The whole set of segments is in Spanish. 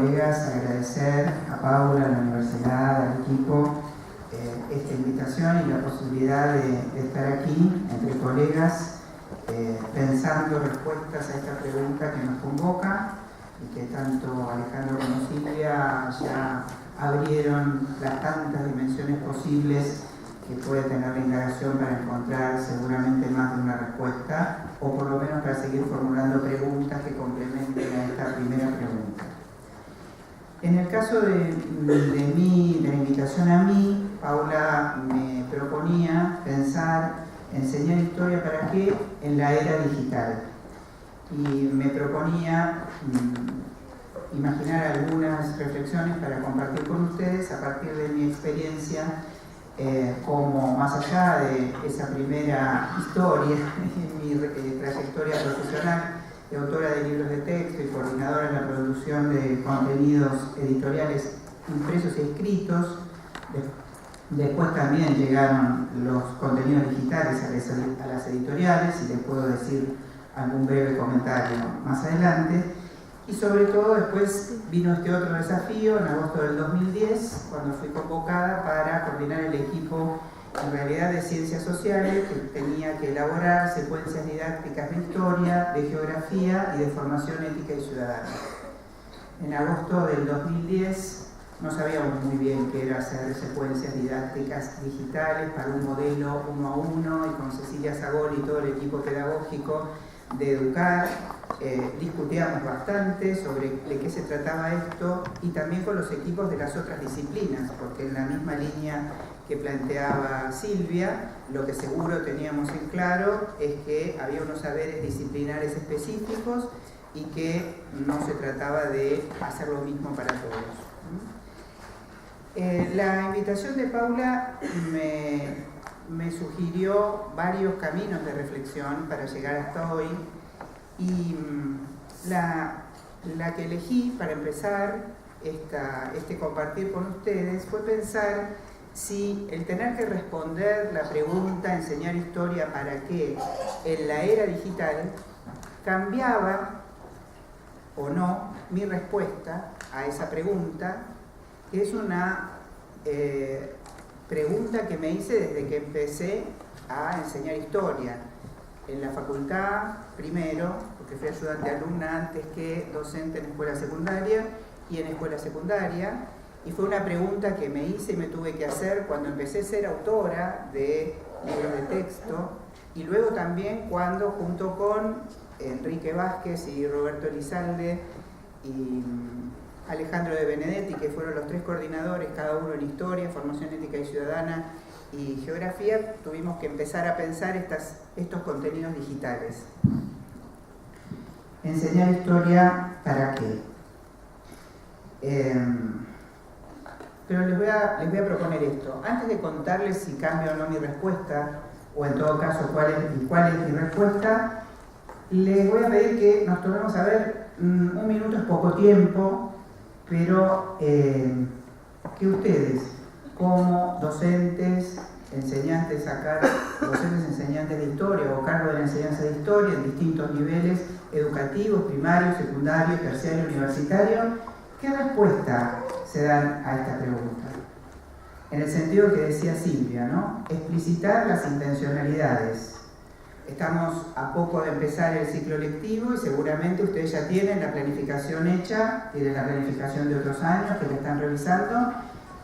colegas, agradecer a Paula, a la universidad, al equipo, esta invitación y la posibilidad de estar aquí entre colegas pensando respuestas a esta pregunta que nos convoca y que tanto Alejandro como Silvia ya abrieron las tantas dimensiones posibles que puede tener la indagación para encontrar seguramente más de una respuesta, o por lo menos para seguir formulando preguntas que complementen a esta primera pregunta. En el caso de la invitación a mí, Paula me proponía pensar, enseñar historia para qué en la era digital. Y me proponía imaginar algunas reflexiones para compartir con ustedes a partir de mi experiencia como más allá de esa primera historia en mi trayectoria profesional de autora de libros de texto y coordinadora en la producción de contenidos editoriales impresos y escritos. Después también llegaron los contenidos digitales a las editoriales y les puedo decir algún breve comentario más adelante. Y sobre todo después vino este otro desafío en agosto del 2010, cuando fui convocada para coordinar el equipo en realidad de ciencias sociales que tenía que elaborar secuencias didácticas de historia, de geografía y de formación ética y ciudadana. En agosto del 2010 no sabíamos muy bien qué era hacer secuencias didácticas digitales para un modelo 1 a 1 y con Cecilia Sagol y todo el equipo pedagógico de Educar. Discutíamos bastante sobre de qué se trataba esto y también con los equipos de las otras disciplinas, porque en la misma línea que planteaba Silvia, lo que seguro teníamos en claro es que había unos saberes disciplinares específicos y que no se trataba de hacer lo mismo para todos. La invitación de Paula me sugirió varios caminos de reflexión para llegar hasta hoy. Y la que elegí para empezar este compartir con ustedes fue pensar si el tener que responder la pregunta enseñar historia para qué en la era digital cambiaba o no mi respuesta a esa pregunta, que es una pregunta que me hice desde que empecé a enseñar historia. En la facultad, primero, porque fui ayudante alumna antes que docente en escuela secundaria y en escuela secundaria, y fue una pregunta que me hice y me tuve que hacer cuando empecé a ser autora de libros de texto, y luego también cuando, junto con Enrique Vázquez y Roberto Elizalde y Alejandro de Benedetti, que fueron los tres coordinadores, cada uno en historia, formación ética y ciudadana, y geografía, tuvimos que empezar a pensar estos contenidos digitales. Enseñar historia para qué. Pero les voy a proponer esto. Antes de contarles si cambia o no mi respuesta, o en todo caso cuál es mi respuesta, les voy a pedir que nos tomemos a ver, un minuto es poco tiempo, pero que ustedes, como docentes, enseñantes enseñantes de historia o cargo de la enseñanza de historia en distintos niveles educativos, primario, secundario, terciario, universitario, ¿qué respuesta se dan a esta pregunta? En el sentido que decía Silvia, ¿no? Explicitar las intencionalidades. Estamos a poco de empezar el ciclo lectivo y seguramente ustedes ya tienen la planificación hecha, tienen la planificación de otros años que la están revisando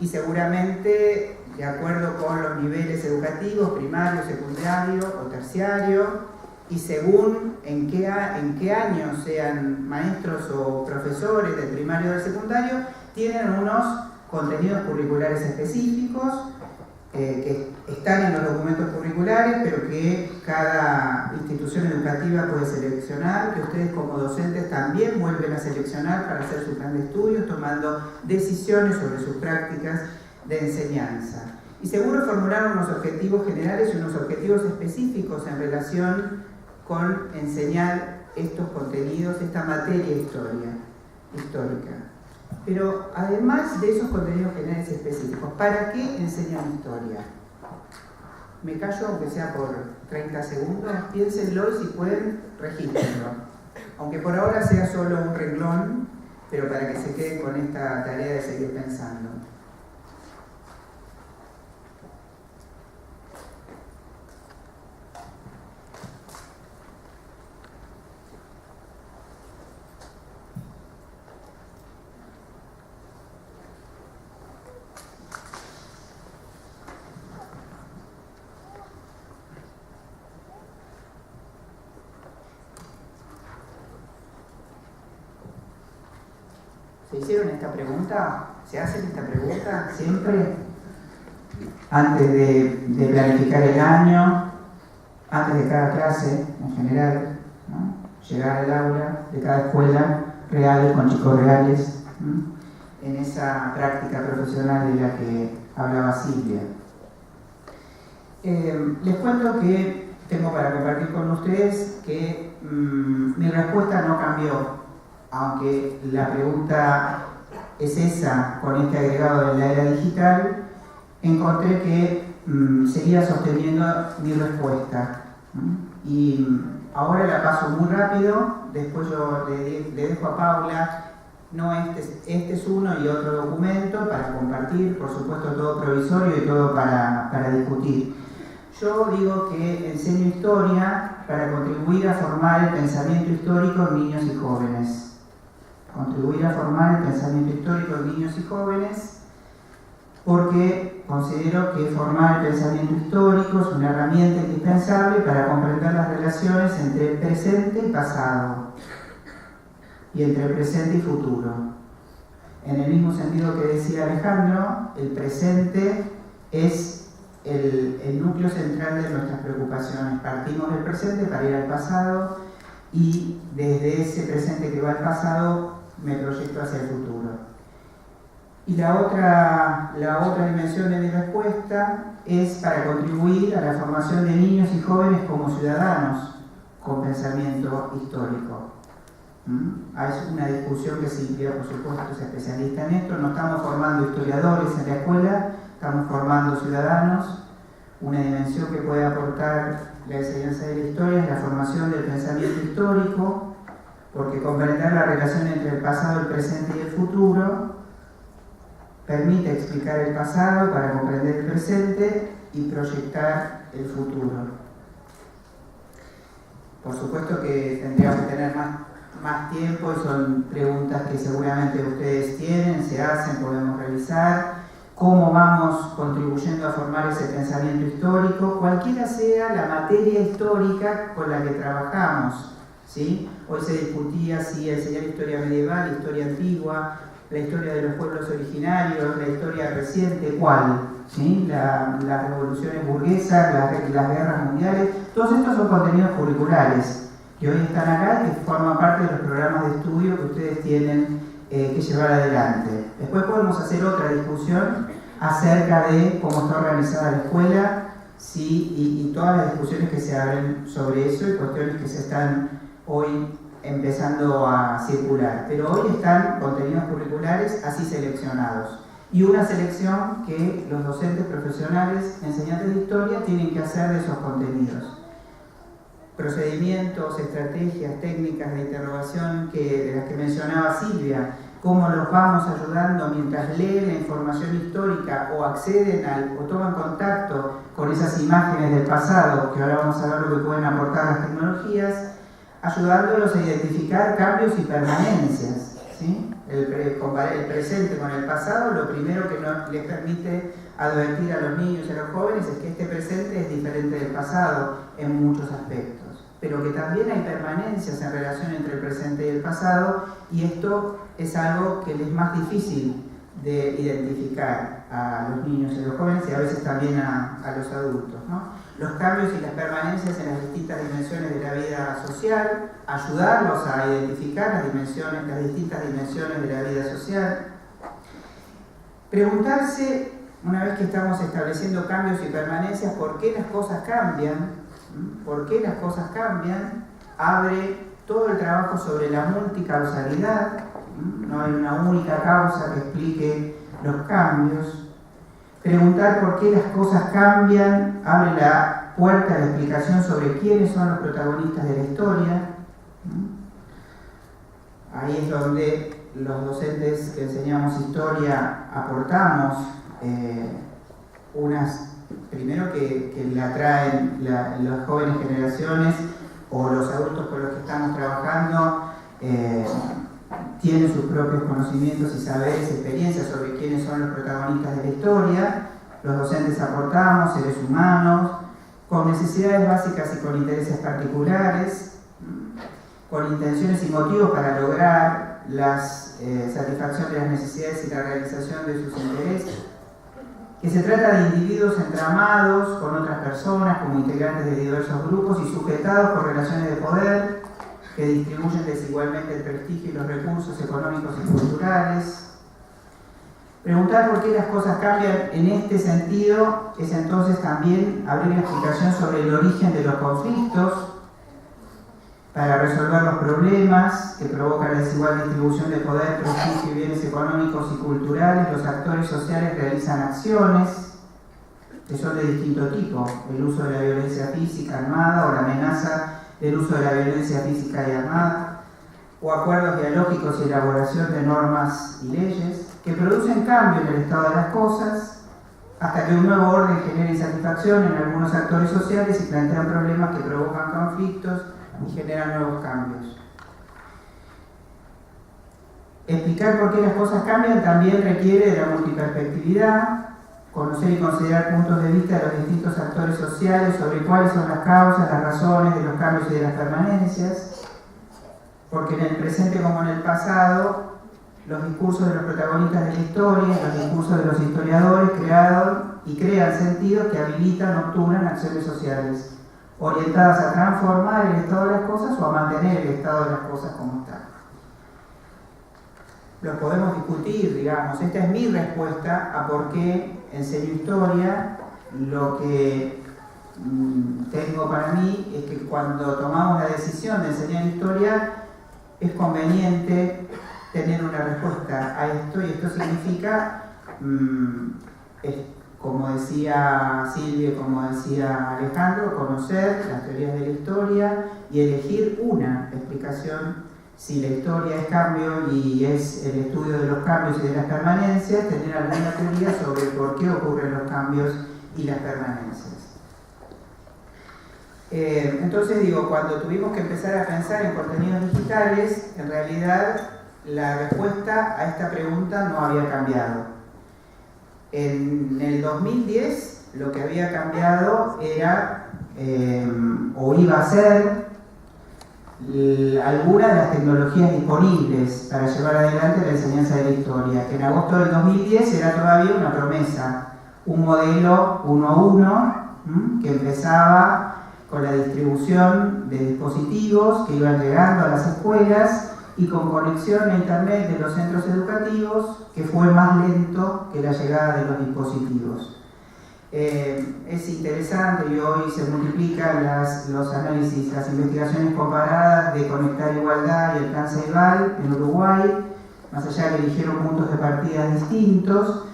y seguramente de acuerdo con los niveles educativos, primario, secundario o terciario, y según en qué año sean maestros o profesores del primario o del secundario, tienen unos contenidos curriculares específicos que están en los documentos curriculares, pero que cada institución educativa puede seleccionar, que ustedes como docentes también vuelven a seleccionar para hacer su plan de estudios, tomando decisiones sobre sus prácticas de enseñanza. Y seguro formularon unos objetivos generales y unos objetivos específicos en relación con enseñar estos contenidos, esta materia histórica. Pero además de esos contenidos generales específicos, ¿para qué enseñan historia? Me callo aunque sea por 30 segundos, piénsenlo y si pueden, regístrenlo. Aunque por ahora sea solo un renglón, pero para que se queden con esta tarea de seguir pensando. ¿Se hicieron esta pregunta? ¿Se hacen esta pregunta siempre? Antes de planificar el año, antes de cada clase en general, ¿no? Llegar al aula de cada escuela real, con chicos reales, ¿no? En esa práctica profesional de la que hablaba Silvia. Les cuento que tengo para compartir con ustedes que mi respuesta no cambió. Aunque la pregunta es esa, con este agregado de la era digital, encontré que seguía sosteniendo mi respuesta. Y ahora la paso muy rápido, después yo le dejo a Paula, no este es uno y otro documento para compartir, por supuesto todo provisorio y todo para discutir. Yo digo que enseño historia para contribuir a formar el pensamiento histórico en niños y jóvenes. Contribuir a formar el pensamiento histórico de niños y jóvenes, porque considero que formar el pensamiento histórico es una herramienta indispensable para comprender las relaciones entre el presente y pasado, y entre el presente y futuro. En el mismo sentido que decía Alejandro, el presente es el núcleo central de nuestras preocupaciones. Partimos del presente para ir al pasado, y desde ese presente que va al pasado me proyecto hacia el futuro. Y la otra dimensión de mi respuesta es para contribuir a la formación de niños y jóvenes como ciudadanos con pensamiento histórico. Es una discusión que Silvia, por supuesto, es especialista en esto. No estamos formando historiadores en la escuela, estamos formando ciudadanos. Una dimensión que puede aportar la enseñanza de la historia es la formación del pensamiento histórico, porque comprender la relación entre el pasado, el presente y el futuro permite explicar el pasado para comprender el presente y proyectar el futuro. Por supuesto que tendríamos que tener más tiempo y son preguntas que seguramente ustedes tienen, se hacen, podemos revisar. Cómo vamos contribuyendo a formar ese pensamiento histórico, cualquiera sea la materia histórica con la que trabajamos, ¿sí? Hoy se discutía si enseñar historia medieval, historia antigua, la historia de los pueblos originarios, la historia reciente, ¿cuál? ¿Sí? Las revoluciones burguesas, las guerras mundiales, todos estos son contenidos curriculares que hoy están acá y que forman parte de los programas de estudio que ustedes tienen que llevar adelante. Después podemos hacer otra discusión acerca de cómo está organizada la escuela, ¿sí? y todas las discusiones que se abren sobre eso y cuestiones que se están hoy empezando a circular. Pero hoy están contenidos curriculares así seleccionados. Y una selección que los docentes profesionales, enseñantes de historia, tienen que hacer de esos contenidos. Procedimientos, estrategias, técnicas de interrogación de las que mencionaba Silvia, cómo los vamos ayudando mientras leen la información histórica o acceden o toman contacto con esas imágenes del pasado, que ahora vamos a ver lo que pueden aportar las tecnologías, ayudándolos a identificar cambios y permanencias, ¿sí? Comparar el presente con el pasado, lo primero que les permite advertir a los niños y a los jóvenes es que este presente es diferente del pasado en muchos aspectos, pero que también hay permanencias en relación entre el presente y el pasado, y esto es algo que les es más difícil de identificar a los niños y a los jóvenes y a veces también a los adultos, ¿no? Los cambios y las permanencias en las distintas dimensiones de la vida social, ayudarlos a identificar las distintas dimensiones de la vida social. Preguntarse, una vez que estamos estableciendo cambios y permanencias, ¿por qué las cosas cambian? ¿Por qué las cosas cambian? Abre todo el trabajo sobre la multicausalidad. No hay una única causa que explique los cambios. Preguntar por qué las cosas cambian abre la puerta a la explicación sobre quiénes son los protagonistas de la historia. Ahí es donde los docentes que enseñamos historia aportamos primero que la traen las jóvenes generaciones o los adultos con los que estamos trabajando, tienen sus propios conocimientos y saberes, experiencias sobre quiénes son los protagonistas de la historia. Los docentes aportamos, seres humanos, con necesidades básicas y con intereses particulares, con intenciones y motivos para lograr la satisfacción de las necesidades y la realización de sus intereses, que se trata de individuos entramados con otras personas como integrantes de diversos grupos y sujetados por relaciones de poder que distribuyen desigualmente el prestigio y los recursos económicos y culturales. Preguntar por qué las cosas cambian en este sentido es entonces también abrir la explicación sobre el origen de los conflictos para resolver los problemas que provocan la desigual distribución de poder, prestigio y bienes económicos y culturales. Los actores sociales realizan acciones que son de distinto tipo: el uso de la violencia física armada o la amenaza del uso de la violencia física y armada, o acuerdos dialógicos y elaboración de normas y leyes que producen cambio en el estado de las cosas hasta que un nuevo orden genera insatisfacción en algunos actores sociales y plantean problemas que provocan conflictos y generan nuevos cambios. Explicar por qué las cosas cambian también requiere de la multiperspectividad, conocer y considerar puntos de vista de los distintos actores sociales sobre cuáles son las causas, las razones de los cambios y de las permanencias, porque en el presente como en el pasado, los discursos de los protagonistas de la historia, los discursos de los historiadores crean sentidos que habilitan o obturan acciones sociales orientadas a transformar el estado de las cosas o a mantener el estado de las cosas como está. Lo podemos discutir, digamos. Esta es mi respuesta a por qué enseño historia. Lo que tengo para mí es que cuando tomamos la decisión de enseñar historia es conveniente tener una respuesta a esto, y esto significa, como decía Silvia, como decía Alejandro, conocer las teorías de la historia y elegir una explicación. Si la historia es cambio y es el estudio de los cambios y de las permanencias, tener alguna teoría sobre por qué ocurren los cambios y las permanencias. Entonces digo, cuando tuvimos que empezar a pensar en contenidos digitales, en realidad la respuesta a esta pregunta no había cambiado. En el 2010 lo que había cambiado era, o iba a ser, algunas de las tecnologías disponibles para llevar adelante la enseñanza de la historia, que en agosto del 2010 era todavía una promesa, un modelo 1 a 1, que empezaba con la distribución de dispositivos que iban llegando a las escuelas y con conexión a internet de los centros educativos, que fue más lento que la llegada de los dispositivos. Es interesante y hoy se multiplican los análisis, las investigaciones comparadas de Conectar Igualdad y Alcance EVAL en Uruguay, más allá de que eligieron puntos de partida distintos,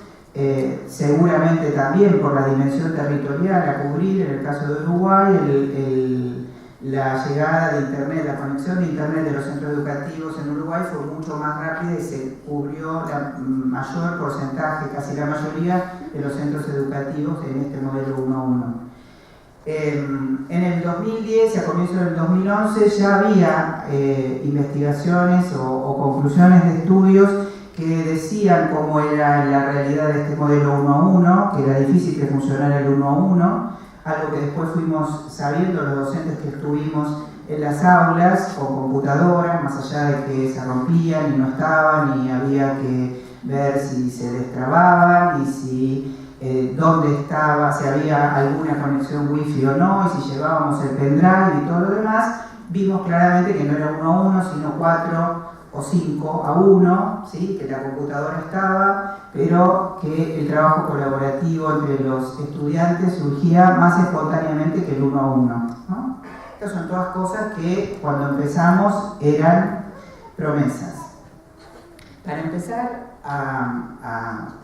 seguramente también por la dimensión territorial a cubrir. En el caso de Uruguay, la llegada de internet, la conexión de internet de los centros educativos en Uruguay fue mucho más rápida y se cubrió el mayor porcentaje, casi la mayoría de los centros educativos en este modelo 1 a 1. En el 2010 y a comienzos del 2011 ya había investigaciones o conclusiones de estudios que decían cómo era la realidad de este modelo 1 a 1, que era difícil que funcionara el 1 a 1, algo que después fuimos sabiendo los docentes que estuvimos en las aulas con computadoras, más allá de que se rompían y no estaban y había que ver si se destrababan y si dónde estaba, si había alguna conexión wifi o no, y si llevábamos el pendrive y todo lo demás. Vimos claramente que no era 1 a 1, sino 4 o 5 a 1, ¿sí? Que la computadora estaba, pero que el trabajo colaborativo entre los estudiantes surgía más espontáneamente que el 1 a 1, ¿no? Estas son todas cosas que cuando empezamos eran promesas. Para empezar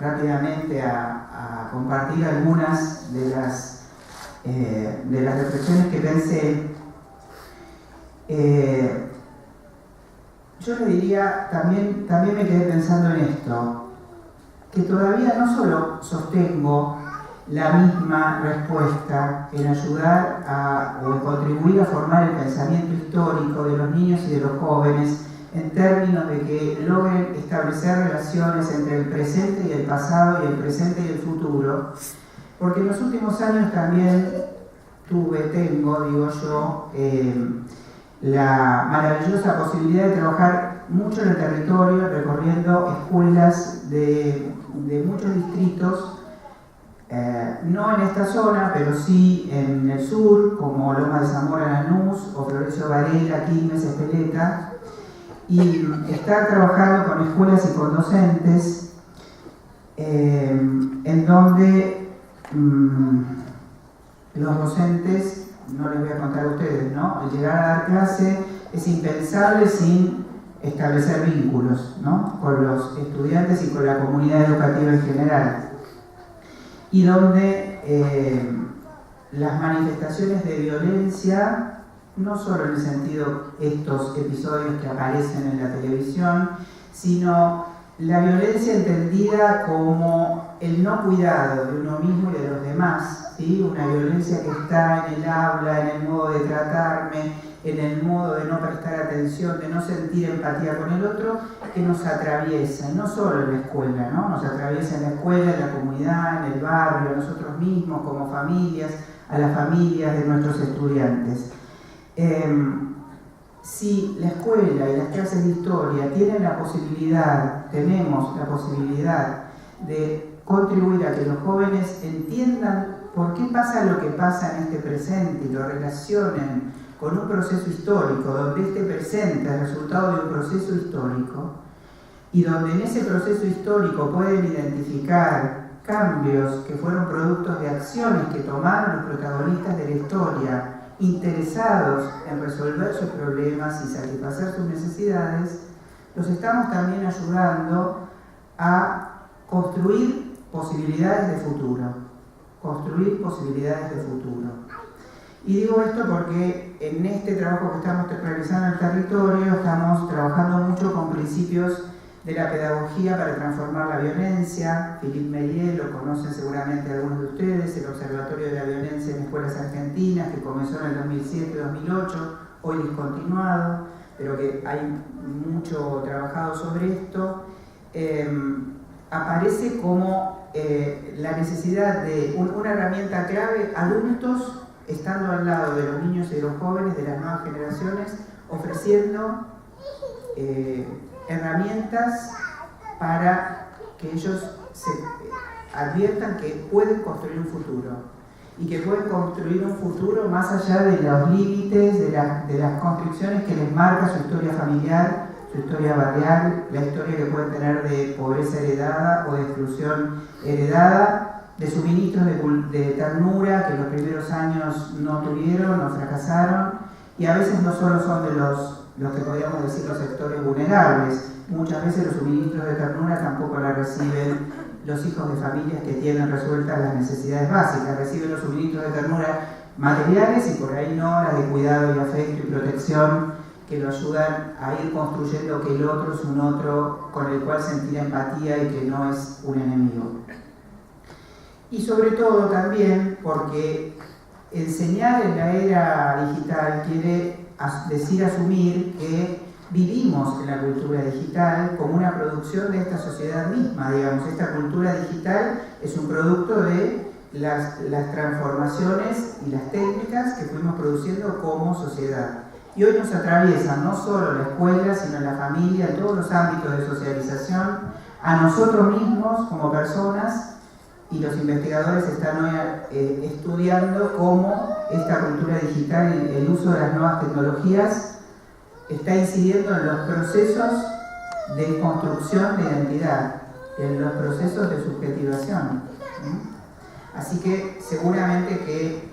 rápidamente a compartir algunas de las reflexiones que pensé, yo le diría, también me quedé pensando en esto, que todavía no solo sostengo la misma respuesta en ayudar o en contribuir a formar el pensamiento histórico de los niños y de los jóvenes en términos de que logren establecer relaciones entre el presente y el pasado y el presente y el futuro, porque en los últimos años también tengo la maravillosa posibilidad de trabajar mucho en el territorio, recorriendo escuelas de muchos distritos, no en esta zona, pero sí en el sur, como Loma de Zamora, Lanús, o Florencio Varela, Quilmes, Espeleta, y estar trabajando con escuelas y con docentes en donde los docentes, no les voy a contar a ustedes, ¿no? El llegar a dar clase es impensable sin establecer vínculos, ¿no? Con los estudiantes y con la comunidad educativa en general. Y donde las manifestaciones de violencia, no solo en el sentido estos episodios que aparecen en la televisión, sino la violencia entendida como el no cuidado de uno mismo y de los demás, ¿sí? Una violencia que está en el habla, en el modo de tratarme, en el modo de no prestar atención, de no sentir empatía con el otro, que nos atraviesa, y no solo en la escuela, ¿no? Nos atraviesa en la escuela, en la comunidad, en el barrio, a nosotros mismos como familias, a las familias de nuestros estudiantes. Si la escuela y las clases de historia tenemos la posibilidad de contribuir a que los jóvenes entiendan por qué pasa lo que pasa en este presente y lo relacionen con un proceso histórico, donde este presente es el resultado de un proceso histórico, y donde en ese proceso histórico pueden identificar cambios que fueron productos de acciones que tomaron los protagonistas de la historia, interesados en resolver sus problemas y satisfacer sus necesidades, los estamos también ayudando a construir posibilidades de futuro. Y digo esto porque en este trabajo que estamos realizando en el territorio estamos trabajando mucho con principios de la pedagogía para transformar la violencia. Philippe Méliès, lo conocen seguramente algunos de ustedes, el Observatorio de la Violencia en Escuelas Argentinas, que comenzó en el 2007-2008, hoy discontinuado, pero que hay mucho trabajado sobre esto. Aparece como la necesidad de una herramienta clave, adultos estando al lado de los niños y de los jóvenes, de las nuevas generaciones, ofreciendo herramientas para que ellos se adviertan que pueden construir un futuro y que pueden construir un futuro más allá de los límites, de las constricciones que les marca su historia familiar, su historia barrial, la historia que pueden tener de pobreza heredada o de exclusión heredada, de suministros de ternura que los primeros años no tuvieron o fracasaron, y a veces no solo son de los que podríamos decir los sectores vulnerables. Muchas veces los suministros de ternura tampoco la reciben los hijos de familias que tienen resueltas las necesidades básicas, reciben los suministros de ternura materiales y por ahí no las de cuidado y afecto y protección que lo ayudan a ir construyendo que el otro es un otro con el cual sentir empatía y que no es un enemigo. Y sobre todo también porque enseñar en la era digital quiere decir asumir que vivimos en la cultura digital como una producción de esta sociedad misma, digamos. Esta cultura digital es un producto de las transformaciones y las técnicas que fuimos produciendo como sociedad. Y hoy nos atraviesan no solo la escuela, sino la familia, en todos los ámbitos de socialización, a nosotros mismos como personas, y los investigadores están hoy estudiando cómo esta cultura digital, el uso de las nuevas tecnologías, está incidiendo en los procesos de construcción de identidad, en los procesos de subjetivación. Así que seguramente que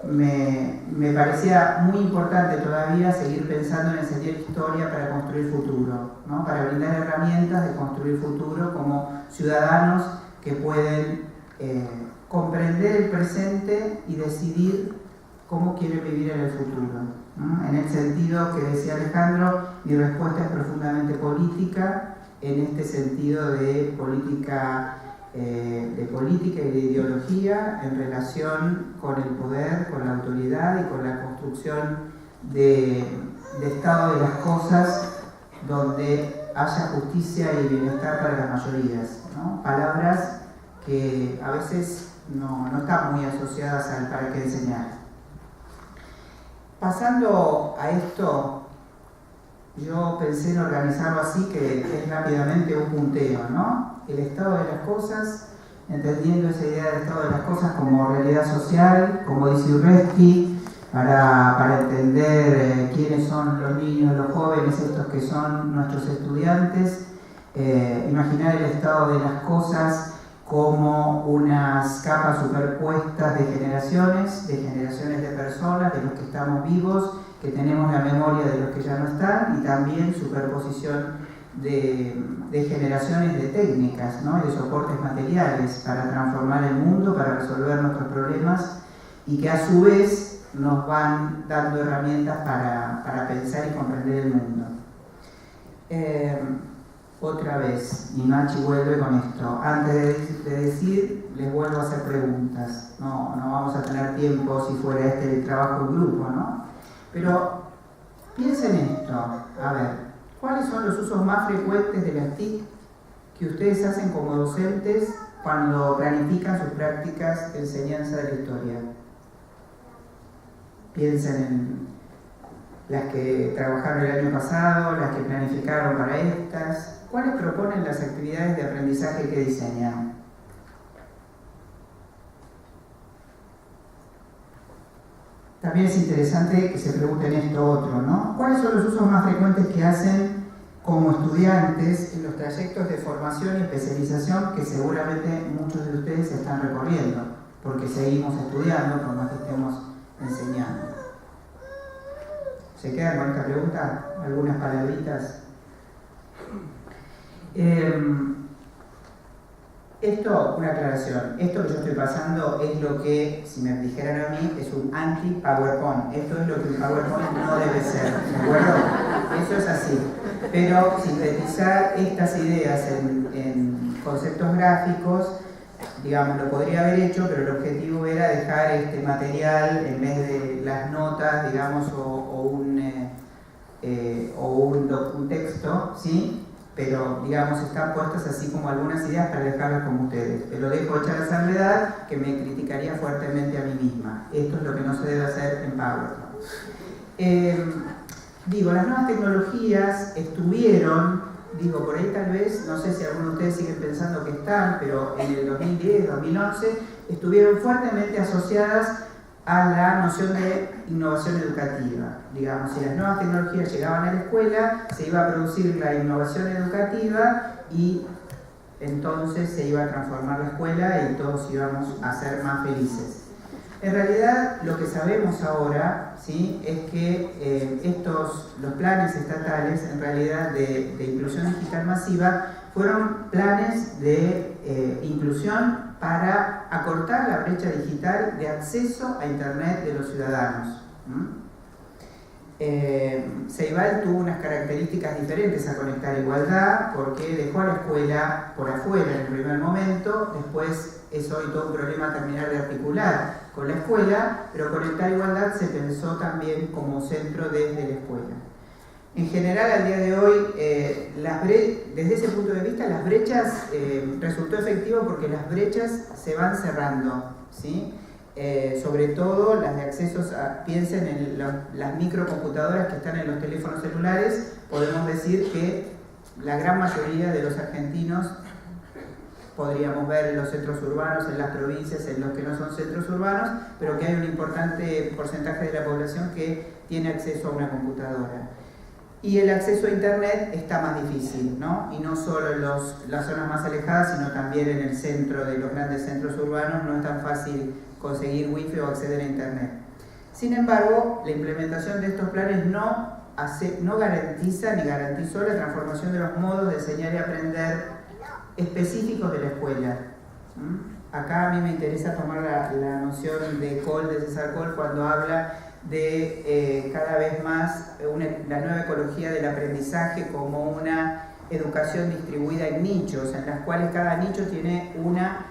me parecía muy importante todavía seguir pensando en enseñar historia para construir futuro, ¿no? Para brindar herramientas de construir futuro como ciudadanos que pueden comprender el presente y decidir cómo quieren vivir en el futuro. En el sentido que decía Alejandro, mi respuesta es profundamente política, en este sentido de política y de ideología en relación con el poder, con la autoridad y con la construcción de estado de las cosas donde haya justicia y bienestar para las mayorías, ¿no? Palabras que a veces no están muy asociadas al para qué enseñar. Pasando a esto, yo pensé en organizarlo así, que es rápidamente un punteo, ¿no? El estado de las cosas, entendiendo esa idea del estado de las cosas como realidad social, como dice Urresti, para entender quiénes son los niños, los jóvenes, estos que son nuestros estudiantes, imaginar el estado de las cosas como unas capas superpuestas de generaciones de personas, de los que estamos vivos, que tenemos la memoria de los que ya no están, y también superposición de generaciones de técnicas, ¿no? Y de soportes materiales para transformar el mundo, para resolver nuestros problemas, y que a su vez nos van dando herramientas para pensar y comprender el mundo. Otra vez, y Nachi vuelve con esto. Antes de decir, les vuelvo a hacer preguntas. No vamos a tener tiempo si fuera este el trabajo en grupo, ¿no? Pero piensen esto, a ver, ¿cuáles son los usos más frecuentes de las TIC que ustedes hacen como docentes cuando planifican sus prácticas de enseñanza de la historia? Piensen en las que trabajaron el año pasado, las que planificaron para estas. ¿Cuáles proponen las actividades de aprendizaje que diseñan? También es interesante que se pregunten esto otro, ¿no? ¿Cuáles son los usos más frecuentes que hacen como estudiantes en los trayectos de formación y especialización que seguramente muchos de ustedes están recorriendo, porque seguimos estudiando, por más que estemos enseñando? ¿Se quedan con esta pregunta? ¿Algunas palabritas? Esto, una aclaración, esto que yo estoy pasando es lo que, si me dijeran a mí, es un anti-PowerPoint. Esto es lo que un PowerPoint no debe ser, ¿de acuerdo? Eso es así. Pero sintetizar estas ideas en conceptos gráficos, digamos, lo podría haber hecho, pero el objetivo era dejar este material en vez de las notas, digamos, o un texto, ¿sí? Pero, digamos, están puestas así como algunas ideas para dejarlas como ustedes. Pero dejo hecha la salvedad que me criticaría fuertemente a mí misma. Esto es lo que no se debe hacer en PowerPoint. Las nuevas tecnologías estuvieron, por ahí tal vez, no sé si algunos de ustedes siguen pensando que están, pero en el 2010, 2011, estuvieron fuertemente asociadas a la noción de innovación educativa. Digamos, si las nuevas tecnologías llegaban a la escuela, se iba a producir la innovación educativa y entonces se iba a transformar la escuela y todos íbamos a ser más felices. En realidad, lo que sabemos ahora, ¿sí?, es que los planes estatales, en realidad de inclusión digital masiva, fueron planes de inclusión para acortar la brecha digital de acceso a Internet de los ciudadanos. Ceibal tuvo unas características diferentes a Conectar Igualdad, porque dejó a la escuela por afuera en el primer momento. Después es hoy todo un problema terminar de articular con la escuela, pero Conectar Igualdad se pensó también como centro desde la escuela. En general, al día de hoy, desde ese punto de vista, las brechas, resultó efectivo porque las brechas se van cerrando, ¿sí? Sobre todo las de accesos piensen en las microcomputadoras que están en los teléfonos celulares. Podemos decir que la gran mayoría de los argentinos, podríamos ver en los centros urbanos, en las provincias, en los que no son centros urbanos, pero que hay un importante porcentaje de la población que tiene acceso a una computadora. Y el acceso a Internet está más difícil, ¿no? Y no solo en las zonas más alejadas, sino también en el centro de los grandes centros urbanos no es tan fácil conseguir wifi o acceder a Internet. Sin embargo, la implementación de estos planes no garantiza ni garantizó la transformación de los modos de enseñar y aprender específicos de la escuela. Acá a mí me interesa tomar la noción de Cole, de César Cole, cuando habla de cada vez más la nueva ecología del aprendizaje como una educación distribuida en nichos, en las cuales cada nicho tiene una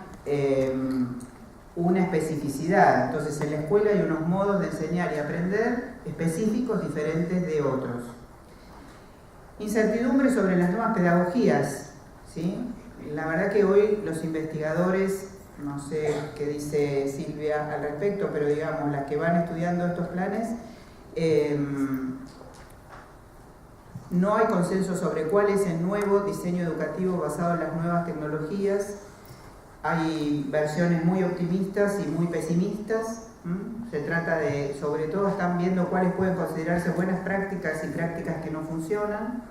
especificidad. Entonces en la escuela hay unos modos de enseñar y aprender específicos diferentes de otros. Incertidumbre sobre las nuevas pedagogías, ¿sí? La verdad que hoy los investigadores, no sé qué dice Silvia al respecto, pero digamos, las que van estudiando estos planes, no hay consenso sobre cuál es el nuevo diseño educativo basado en las nuevas tecnologías. Hay versiones muy optimistas y muy pesimistas. Se trata de, sobre todo, están viendo cuáles pueden considerarse buenas prácticas y prácticas que no funcionan.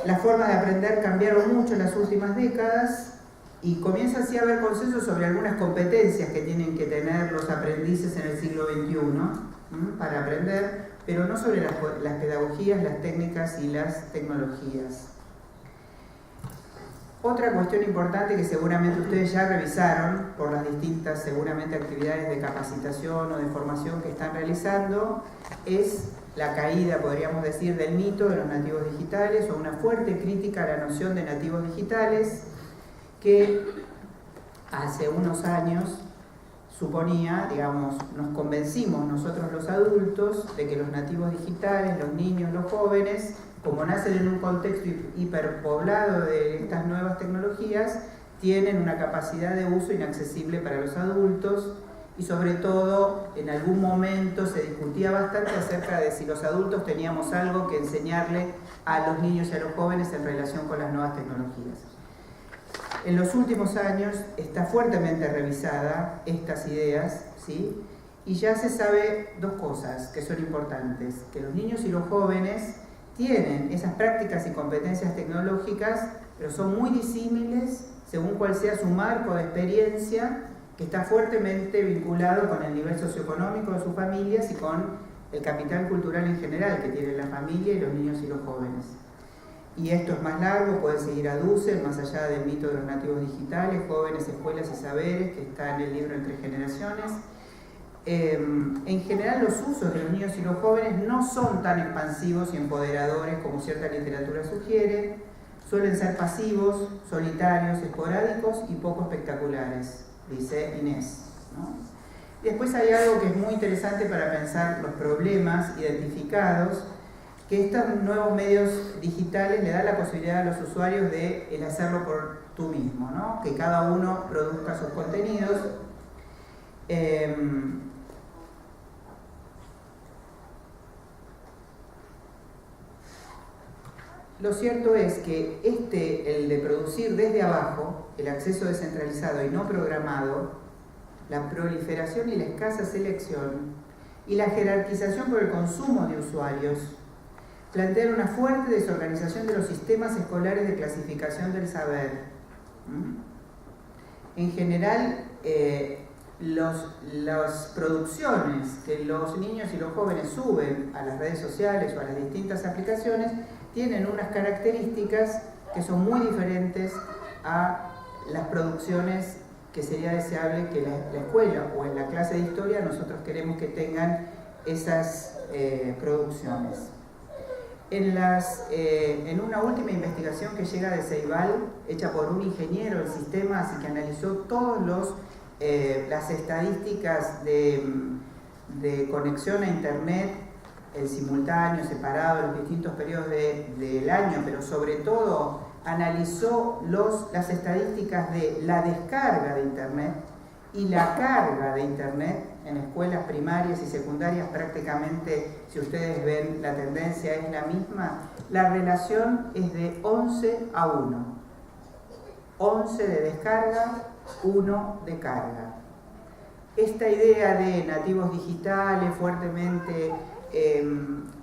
Las formas de aprender cambiaron mucho en las últimas décadas y comienza así a haber consenso sobre algunas competencias que tienen que tener los aprendices en el siglo XXI para aprender, pero no sobre las pedagogías, las técnicas y las tecnologías. Otra cuestión importante que seguramente ustedes ya revisaron por las distintas, seguramente, actividades de capacitación o de formación que están realizando, es la caída, podríamos decir, del mito de los nativos digitales, o una fuerte crítica a la noción de nativos digitales que hace unos años suponía, digamos, nos convencimos nosotros los adultos de que los nativos digitales, los niños, los jóvenes, como nacen en un contexto hiperpoblado de estas nuevas tecnologías, tienen una capacidad de uso inaccesible para los adultos y sobre todo en algún momento se discutía bastante acerca de si los adultos teníamos algo que enseñarle a los niños y a los jóvenes en relación con las nuevas tecnologías. En los últimos años está fuertemente revisada estas ideas, ¿sí? Y ya se sabe dos cosas que son importantes, que los niños y los jóvenes tienen esas prácticas y competencias tecnológicas, pero son muy disímiles según cuál sea su marco de experiencia, que está fuertemente vinculado con el nivel socioeconómico de sus familias y con el capital cultural en general que tiene la familia y los niños y los jóvenes. Y esto es más largo, puede seguir a Dussel, más allá del mito de los nativos digitales, jóvenes, escuelas y saberes, que está en el libro Entre Generaciones. En general los usos de los niños y los jóvenes no son tan expansivos y empoderadores como cierta literatura sugiere, suelen ser pasivos, solitarios, esporádicos y poco espectaculares, dice Inés, ¿no? Después hay algo que es muy interesante para pensar los problemas identificados, que estos nuevos medios digitales le dan la posibilidad a los usuarios de el hacerlo por tú mismo, ¿no? Que cada uno produzca sus contenidos. Lo cierto es que el de producir desde abajo, el acceso descentralizado y no programado, la proliferación y la escasa selección y la jerarquización por el consumo de usuarios, plantean una fuerte desorganización de los sistemas escolares de clasificación del saber. En general, las producciones que los niños y los jóvenes suben a las redes sociales o a las distintas aplicaciones tienen unas características que son muy diferentes a las producciones que sería deseable que la escuela o en la clase de historia nosotros queremos que tengan esas producciones. En una última investigación que llega de Ceibal, hecha por un ingeniero en sistemas y que analizó todas las estadísticas de conexión a Internet en simultáneo, separado, en los distintos periodos del año, pero sobre todo analizó las estadísticas de la descarga de Internet y la carga de Internet en escuelas primarias y secundarias. Prácticamente, si ustedes ven, la tendencia es la misma. La relación es de 11:1. 11 de descarga, 1 de carga. Esta idea de nativos digitales fuertemente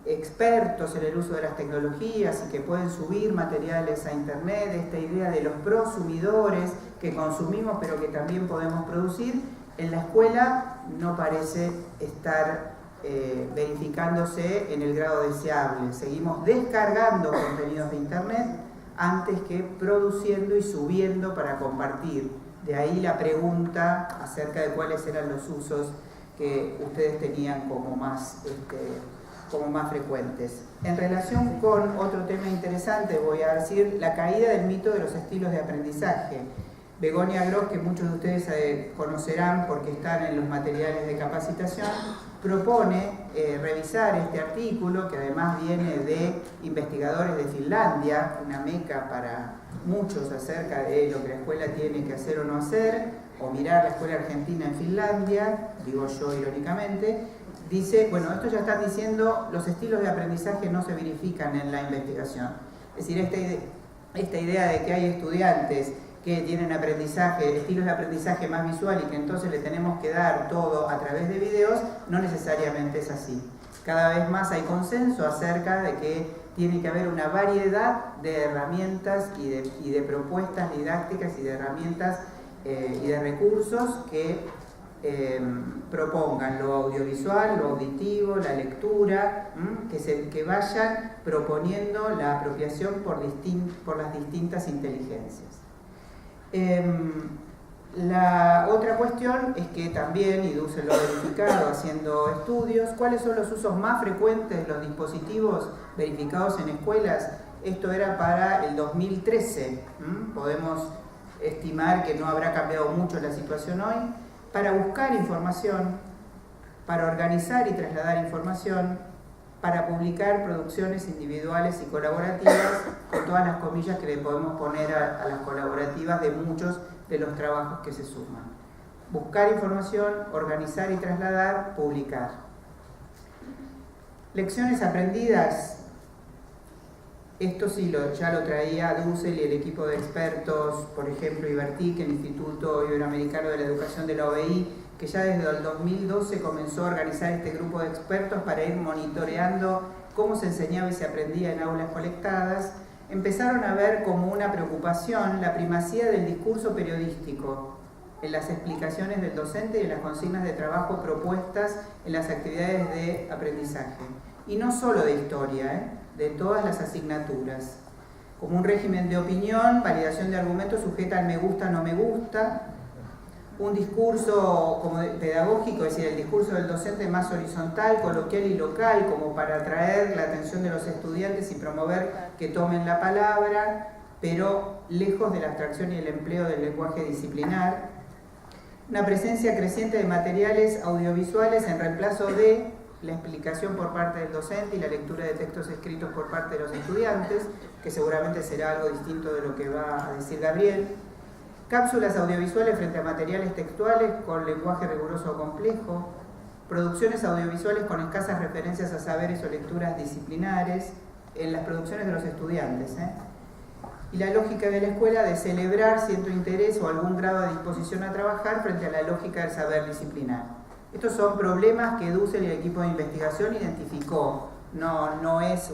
expertos en el uso de las tecnologías y que pueden subir materiales a Internet, esta idea de los prosumidores que consumimos pero que también podemos producir, en la escuela no parece estar verificándose en el grado deseable. Seguimos descargando contenidos de Internet antes que produciendo y subiendo para compartir. De ahí la pregunta acerca de cuáles eran los usos que ustedes tenían como más frecuentes. En relación con otro tema interesante, voy a decir la caída del mito de los estilos de aprendizaje. Begoña Gross, que muchos de ustedes conocerán porque están en los materiales de capacitación, propone revisar este artículo, que además viene de investigadores de Finlandia, una meca para muchos acerca de lo que la escuela tiene que hacer o no hacer, o mirar la escuela argentina en Finlandia, digo yo irónicamente. Dice, bueno, esto ya están diciendo, los estilos de aprendizaje no se verifican en la investigación. Es decir, esta idea de que hay estudiantes que tienen estilos de aprendizaje más visual y que entonces le tenemos que dar todo a través de videos, no necesariamente es así. Cada vez más hay consenso acerca de que tiene que haber una variedad de herramientas y de propuestas didácticas y de herramientas y de recursos que propongan lo audiovisual, lo auditivo, la lectura, que vayan proponiendo la apropiación por las distintas inteligencias. La otra cuestión es que también, y Dussel lo ha verificado haciendo estudios, ¿cuáles son los usos más frecuentes de los dispositivos verificados en escuelas? Esto era para el 2013, podemos estimar que no habrá cambiado mucho la situación hoy. Para buscar información, para organizar y trasladar información, para publicar producciones individuales y colaborativas, con todas las comillas que le podemos poner a las colaborativas de muchos de los trabajos que se suman. Buscar información, organizar y trasladar, publicar. Lecciones aprendidas. Esto sí ya lo traía Dussel y el equipo de expertos, por ejemplo, IBERTIC, el Instituto Iberoamericano de la Educación de la OEI, que ya desde el 2012 comenzó a organizar este grupo de expertos para ir monitoreando cómo se enseñaba y se aprendía en aulas conectadas. Empezaron a ver como una preocupación la primacía del discurso periodístico en las explicaciones del docente y en las consignas de trabajo propuestas en las actividades de aprendizaje. Y no solo de historia, de todas las asignaturas. Como un régimen de opinión, validación de argumentos sujeta al me gusta, no me gusta, un discurso como pedagógico, es decir, el discurso del docente más horizontal, coloquial y local, como para atraer la atención de los estudiantes y promover que tomen la palabra, pero lejos de la abstracción y el empleo del lenguaje disciplinar. Una presencia creciente de materiales audiovisuales en reemplazo de la explicación por parte del docente y la lectura de textos escritos por parte de los estudiantes, que seguramente será algo distinto de lo que va a decir Gabriel. Cápsulas audiovisuales frente a materiales textuales con lenguaje riguroso o complejo. Producciones audiovisuales con escasas referencias a saberes o lecturas disciplinares en las producciones de los estudiantes. Y la lógica de la escuela de celebrar cierto interés o algún grado de disposición a trabajar frente a la lógica del saber disciplinar. Estos son problemas que Dussel y el equipo de investigación identificó. No es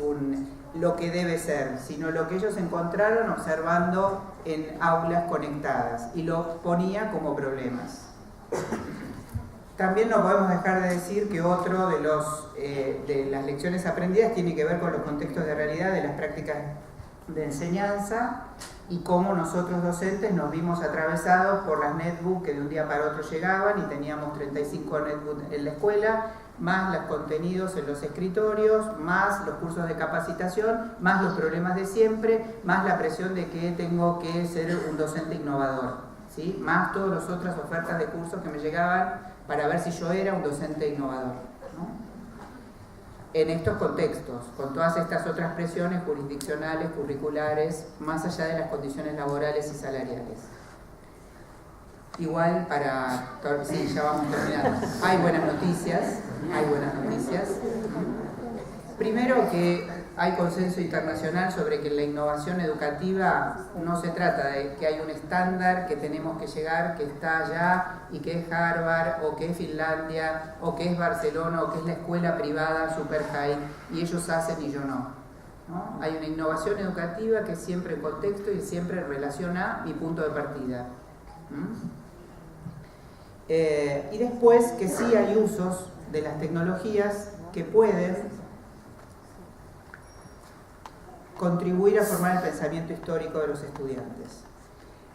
lo que debe ser, sino lo que ellos encontraron observando en aulas conectadas y lo ponía como problemas. También no podemos dejar de decir que otro de las lecciones aprendidas tiene que ver con los contextos de realidad de las prácticas de enseñanza y cómo nosotros docentes nos vimos atravesados por las netbooks que de un día para otro llegaban y teníamos 35 netbooks en la escuela, más los contenidos en los escritorios, más los cursos de capacitación, más los problemas de siempre, más la presión de que tengo que ser un docente innovador, ¿sí? Más todas las otras ofertas de cursos que me llegaban para ver si yo era un docente innovador, ¿no? En estos contextos, con todas estas otras presiones jurisdiccionales, curriculares, más allá de las condiciones laborales y salariales. Igual sí, ya vamos terminando. Hay buenas noticias. Primero que hay consenso internacional sobre que la innovación educativa no se trata de que hay un estándar que tenemos que llegar, que está allá y que es Harvard o que es Finlandia o que es Barcelona o que es la escuela privada super high y ellos hacen y yo no. Hay una innovación educativa que es siempre en contexto y siempre en relación a mi punto de partida. Y después que sí hay usos de las tecnologías que pueden contribuir a formar el pensamiento histórico de los estudiantes.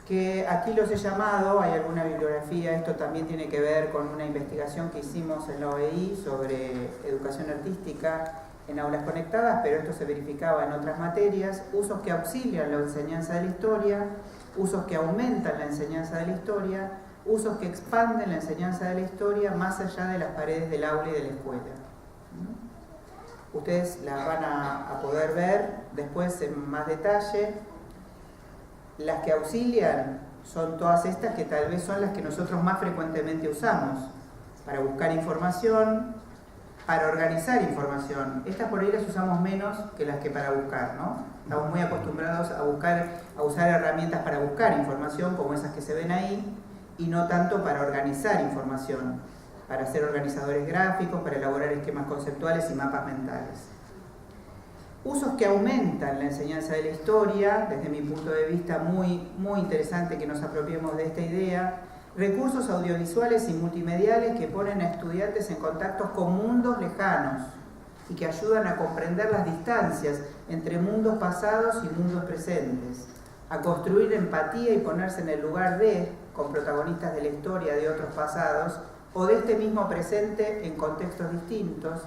que aquí los he llamado, hay alguna bibliografía, esto también tiene que ver con una investigación que hicimos en la OEI sobre educación artística en aulas conectadas, pero esto se verificaba en otras materias, usos que auxilian la enseñanza de la historia, usos que aumentan la enseñanza de la historia, usos que expanden la enseñanza de la historia más allá de las paredes del aula y de la escuela. Ustedes las van a poder ver después en más detalle. Las que auxilian son todas estas que tal vez son las que nosotros más frecuentemente usamos para buscar información, para organizar información. Estas por ahí las usamos menos que las que para buscar, ¿no? Estamos muy acostumbrados a usar herramientas para buscar información como esas que se ven ahí y no tanto para organizar información, para ser organizadores gráficos, para elaborar esquemas conceptuales y mapas mentales. Usos que aumentan la enseñanza de la historia, desde mi punto de vista muy interesante que nos apropiemos de esta idea. Recursos audiovisuales y multimediales que ponen a estudiantes en contactos con mundos lejanos y que ayudan a comprender las distancias entre mundos pasados y mundos presentes, a construir empatía y ponerse en el lugar de, con protagonistas de la historia de otros pasados o de este mismo presente en contextos distintos,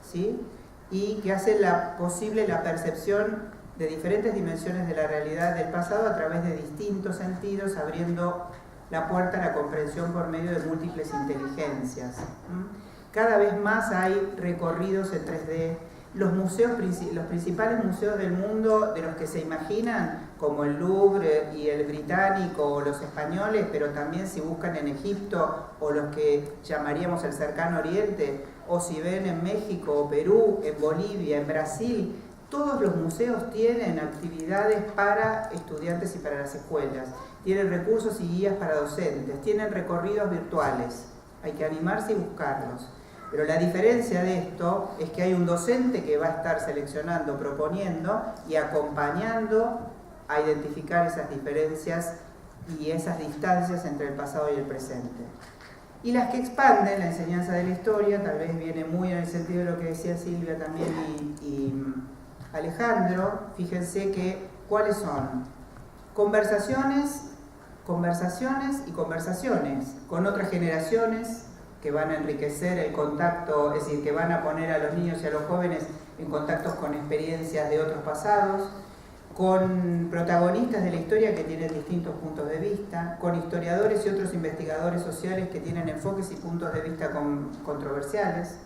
¿sí? Y que hace posible la percepción de diferentes dimensiones de la realidad del pasado a través de distintos sentidos, abriendo la puerta a la comprensión por medio de múltiples inteligencias. Cada vez más hay recorridos en 3D. Los principales museos del mundo de los que se imaginan, como el Louvre y el británico o los españoles, pero también si buscan en Egipto o los que llamaríamos el cercano oriente, o si ven en México o Perú, en Bolivia, en Brasil, todos los museos tienen actividades para estudiantes y para las escuelas, tienen recursos y guías para docentes, tienen recorridos virtuales, hay que animarse y buscarlos. Pero la diferencia de esto es que hay un docente que va a estar seleccionando, proponiendo y acompañando a identificar esas diferencias y esas distancias entre el pasado y el presente. Y las que expanden la enseñanza de la historia, tal vez viene muy en el sentido de lo que decía Silvia también y Alejandro, fíjense que cuáles son conversaciones y conversaciones con otras generaciones que van a enriquecer el contacto, es decir, que van a poner a los niños y a los jóvenes en contactos con experiencias de otros pasados, con protagonistas de la historia que tienen distintos puntos de vista, con historiadores y otros investigadores sociales que tienen enfoques y puntos de vista controversiales,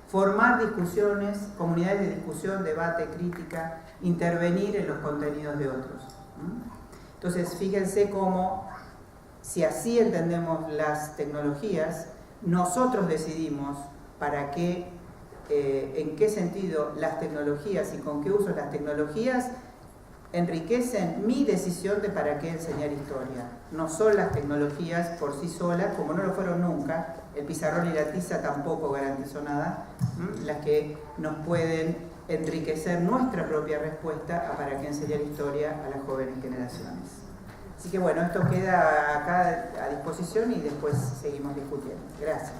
formar discusiones, comunidades de discusión, debate, crítica, intervenir en los contenidos de otros. Entonces, fíjense cómo, si así entendemos las tecnologías, nosotros decidimos para qué, en qué sentido las tecnologías y con qué uso las tecnologías enriquecen mi decisión de para qué enseñar historia. No son las tecnologías por sí solas, como no lo fueron nunca, el pizarrón y la tiza tampoco garantizó nada, las que nos pueden enriquecer nuestra propia respuesta a para qué enseñar historia a las jóvenes generaciones. Así que bueno, esto queda acá a disposición y después seguimos discutiendo. Gracias.